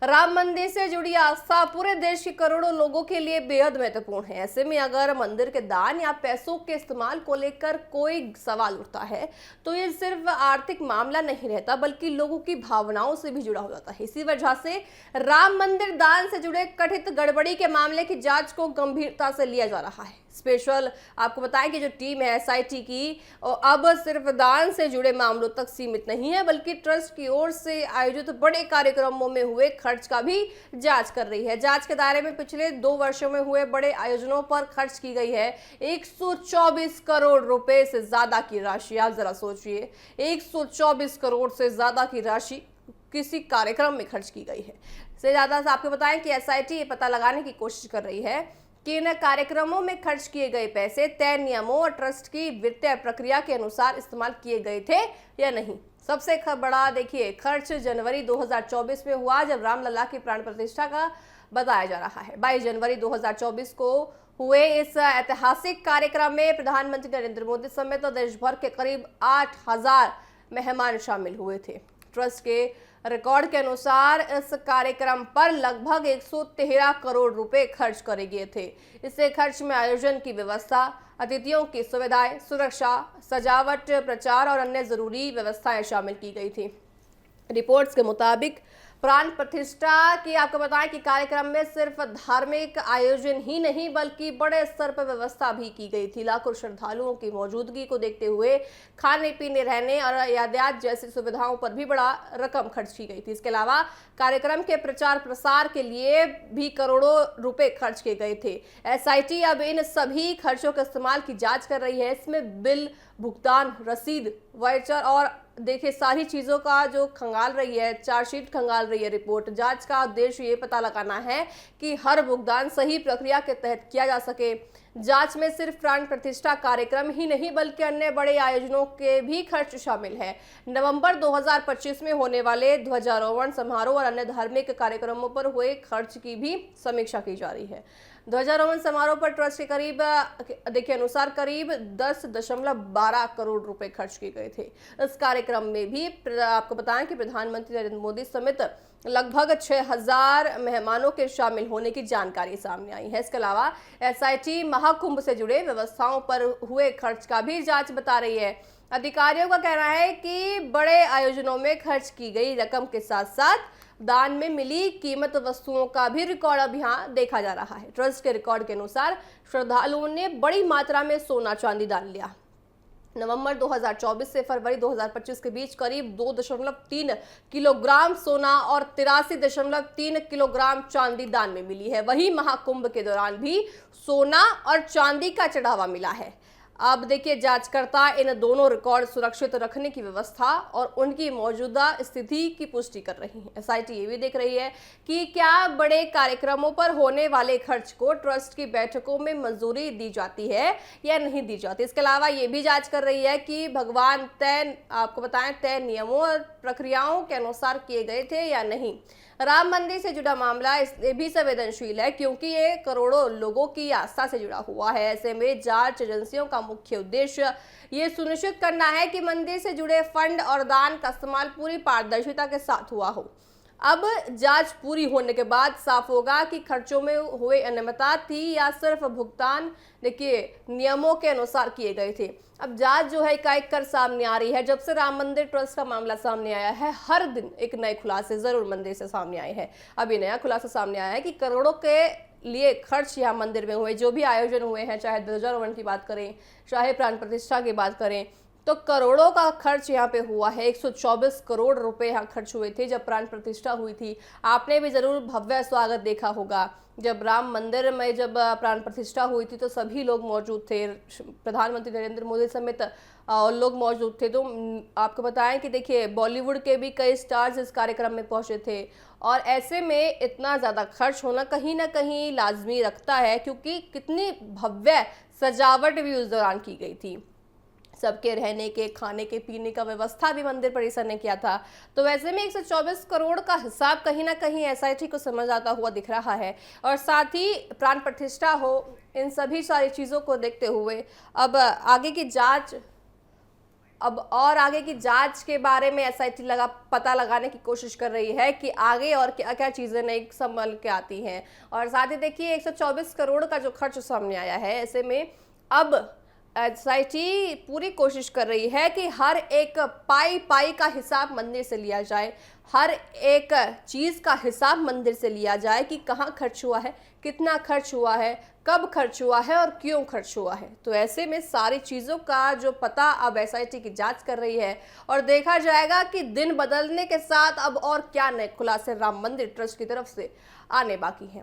राम मंदिर से जुड़ी आस्था पूरे देश के करोड़ों लोगों के लिए बेहद महत्वपूर्ण है। ऐसे में अगर मंदिर के दान या पैसों के इस्तेमाल को लेकर कोई सवाल उठता है तो ये सिर्फ आर्थिक मामला नहीं रहता बल्कि लोगों की भावनाओं से भी जुड़ा हो जाता है। इसी वजह से राम मंदिर दान से जुड़े कथित गड़बड़ी के मामले की जांच को गंभीरता से लिया जा रहा है। स्पेशल आपको बताएं कि जो टीम है एसआईटी की अब सिर्फ दान से जुड़े मामलों तक सीमित नहीं है बल्कि ट्रस्ट की ओर से आयोजित बड़े कार्यक्रमों में हुए खर्च का भी जांच कर रही है। जांच के दायरे में पिछले 2 वर्षों में हुए बड़े आयोजनों पर खर्च की गई है 124 करोड़ रुपए से ज्यादा की राशि। आप जरा सोचिए, 124 करोड़ से ज्यादा की राशि किसी कार्यक्रम में खर्च की गई है। से ज्यादा से आपको बताएं कि एसआईटी ये पता लगाने की कोशिश कर रही है कि इन कार्यक्रमों में खर्च किए गए पैसे तय नियमों और ट्रस्ट की वित्तीय प्रक्रिया के अनुसार इस्तेमाल किए गए थे या नहीं। सबसे बड़ा देखिए खर्च जनवरी 2024 में हुआ जब रामलला की प्राण प्रतिष्ठा का बताया जा रहा है। 22 जनवरी 2024 को हुए इस ऐतिहासिक कार्यक्रम में प्रधानमंत्री नरेंद्र मोदी समेत देश भर के करीब 8000 मेहमान शामिल हुए थे। ट्रस्ट के रिकॉर्ड के अनुसार इस कार्यक्रम पर लगभग 113 करोड़ रुपए खर्च करे गए थे। इससे खर्च में आयोजन की व्यवस्था, अतिथियों की सुविधाएं, सुरक्षा, सजावट, प्रचार और अन्य जरूरी व्यवस्थाएं शामिल की गई थी। रिपोर्ट्स के मुताबिक प्राण प्रतिष्ठा की आपको बताएं कि कार्यक्रम में सिर्फ धार्मिक आयोजन ही नहीं बल्कि बड़े स्तर पर व्यवस्था भी की गई थी। लाखों श्रद्धालुओं की मौजूदगी को देखते हुए खाने पीने, रहने और यातायात जैसी सुविधाओं पर भी बड़ा रकम खर्च की गई थी। इसके अलावा कार्यक्रम के प्रचार प्रसार के लिए भी करोड़ों रुपए खर्च किए गए थे। एसआईटी अब इन सभी खर्चों के इस्तेमाल की जांच कर रही है। इसमें बिल, भुगतान, रसीद, वाउचर और देखिए सारी चीजों का जो खंगाल रही है, चार्जशीट खंगाल रही है रिपोर्ट। जांच का उद्देश्य ये पता लगाना है कि हर भुगतान सही प्रक्रिया के तहत किया जा सके। जांच में सिर्फ प्राण प्रतिष्ठा कार्यक्रम ही नहीं बल्कि अन्य बड़े आयोजनों के भी खर्च शामिल है। नवंबर 2025 में होने वाले ध्वजारोहण समारोह और अन्य धार्मिक कार्यक्रमों पर हुए खर्च की भी समीक्षा की जा रही है। ध्वजारोहण समारोह पर ट्रस्ट के करीब देखिए अनुसार करीब 10.12 करोड़ रुपए खर्च किए गए थे। इस कार्यक्रम में भी आपको बताएं कि प्रधानमंत्री नरेंद्र मोदी समेत लगभग 6000 मेहमानों के शामिल होने की जानकारी सामने आई है। इसके अलावा एसआईटी महाकुंभ से जुड़े व्यवस्थाओं पर हुए खर्च का भी जांच बता रही है। अधिकारियों का कहना है कि बड़े आयोजनों में खर्च की गई रकम के साथ साथ दान में मिली कीमत वस्तुओं का भी रिकॉर्ड अब यहाँ देखा जा रहा है। ट्रस्ट के रिकॉर्ड के अनुसार श्रद्धालुओं ने बड़ी मात्रा में सोना चांदी दान लिया। नवंबर 2024 से फरवरी 2025 के बीच करीब 2.3 किलोग्राम सोना और 83.3 किलोग्राम चांदी दान में मिली है। वहीं महाकुंभ के दौरान भी सोना और चांदी का चढ़ावा मिला है। अब देखिए जांचकर्ता इन दोनों रिकॉर्ड सुरक्षित रखने की व्यवस्था और उनकी मौजूदा स्थिति की पुष्टि कर रही है। एसआईटी ये भी देख रही है कि क्या बड़े कार्यक्रमों पर होने वाले खर्च को ट्रस्ट की बैठकों में मंजूरी दी जाती है या नहीं दी जाती। इसके अलावा ये भी जांच कर रही है कि भगवान तय नियमों और प्रक्रियाओं के अनुसार किए गए थे या नहीं। राम मंदिर से जुड़ा मामला इसलिए भी संवेदनशील है क्योंकि ये करोड़ों लोगों की आस्था से जुड़ा हुआ है। ऐसे में जांच एजेंसियों का मुख्य उद्देश्य ये सुनिश्चित करना है कि मंदिर से जुड़े फंड और दान का इस्तेमाल पूरी पारदर्शिता के साथ हुआ हो। अब जांच पूरी होने के बाद साफ होगा कि खर्चों में हुए अनियमितता थी या सिर्फ भुगतान देखिए नियमों के अनुसार किए गए थे। अब जांच जो है एकाएक कर सामने आ रही है। जब से राम मंदिर ट्रस्ट का मामला सामने आया है हर दिन एक नए खुलासे जरूर मंदिर से सामने आए हैं। अभी नया खुलासा सामने आया है कि करोड़ों के लिए खर्च यहाँ मंदिर में हुए, जो भी आयोजन हुए हैं, चाहे ध्वजारोहण की बात करें, चाहे प्राण प्रतिष्ठा की बात करें, तो करोड़ों का खर्च यहाँ पे हुआ है। 124 करोड़ रुपए यहाँ खर्च हुए थे जब प्राण प्रतिष्ठा हुई थी। आपने भी जरूर भव्य स्वागत देखा होगा। जब राम मंदिर में जब प्राण प्रतिष्ठा हुई थी तो सभी लोग मौजूद थे, प्रधानमंत्री नरेंद्र मोदी समेत लोग मौजूद थे। तो आपको बताएं कि देखिए बॉलीवुड के भी कई स्टार्स इस कार्यक्रम में पहुंचे थे और ऐसे में इतना ज़्यादा खर्च होना कहीं ना कहीं लाजमी रखता है क्योंकि कितनी भव्य सजावट भी उस दौरान की गई थी। सबके रहने के, खाने के, पीने का व्यवस्था भी मंदिर परिसर ने किया था। तो वैसे में 124 करोड़ का हिसाब कहीं ना कहीं एसआईटी को समझ आता हुआ दिख रहा है। और साथ ही प्राण प्रतिष्ठा हो, इन सभी सारी चीज़ों को देखते हुए अब आगे की जांच अब और आगे की जांच के बारे में एसआईटी पता लगाने की कोशिश कर रही है कि आगे और क्या क्या चीजें नई संभल के आती हैं। और साथ ही देखिए 124 करोड़ का जो खर्च सामने आया है, ऐसे में अब एसआईटी पूरी कोशिश कर रही है कि हर एक पाई पाई का हिसाब मंदिर से लिया जाए, हर एक चीज का हिसाब मंदिर से लिया जाए कि कहाँ खर्च हुआ है, कितना खर्च हुआ है, कब खर्च हुआ है और क्यों खर्च हुआ है। तो ऐसे में सारी चीजों का जो पता अब एसआईटी की जांच कर रही है और देखा जाएगा कि दिन बदलने के साथ अब और क्या नए खुलासे राम मंदिर ट्रस्ट की तरफ से आने बाकी हैं।